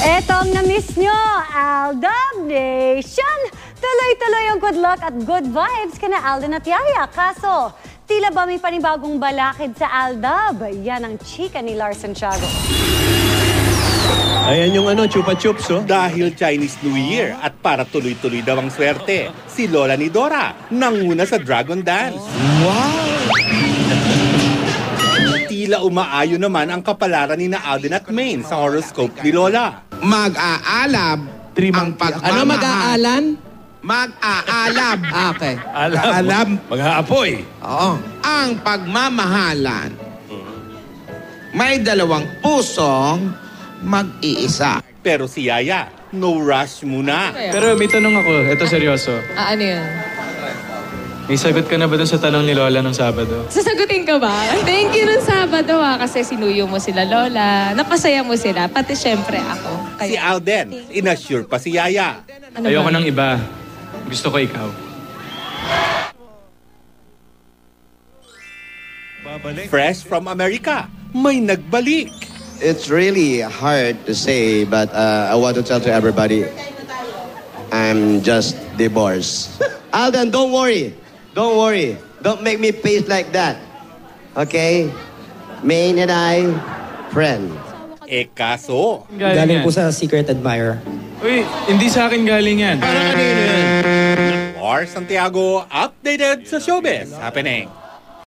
Etong na-miss nyo, Aldab Nation! Tuloy-tuloy ang good luck at good vibes kana Alden at Yaya. Kaso, tila ba may panibagong balakid sa Aldab? Yan ang chika ni Lars Santiago. Ayan yung Chupa Chups, oh. Dahil Chinese New Year at para tuloy-tuloy daw ang swerte, si Lola ni Dora nanguna sa Dragon Dance. Wow! Tila umaayon naman ang kapalaran ni na Alden at Maine sa horoscope ni Lola. Mag-aalab ang pagmamahal. Ano mag-aalan? Mag-aalab. Okay. Alab. Mag-aapoy. Oo. Ang pagmamahalan. May dalawang pusong mag-iisa. Pero si Yaya, no rush muna. Pero may tanong ako. Ito seryoso. Ano yun? May sagot ka na ba dun sa tanong ni Lola ng Sabado? Sasagutin ka ba? Thank you ng Sabado kasi sinuyo mo sila, Lola. Napasaya mo sila, pati syempre ako. Si Alden, inassure pa si Yaya. Ano Ayoko ba? ng iba. Gusto ko ikaw. Fresh from America, may nagbalik. It's really hard to say, but I want to tell to everybody, I'm just divorced. Alden, don't worry. Don't worry. Don't make me face like that. Okay? Maine and I, friend. Kaso, Galing po sa Secret Admirer. Uy, hindi sa akin galing yan. Lars Santiago, updated sa showbiz happening.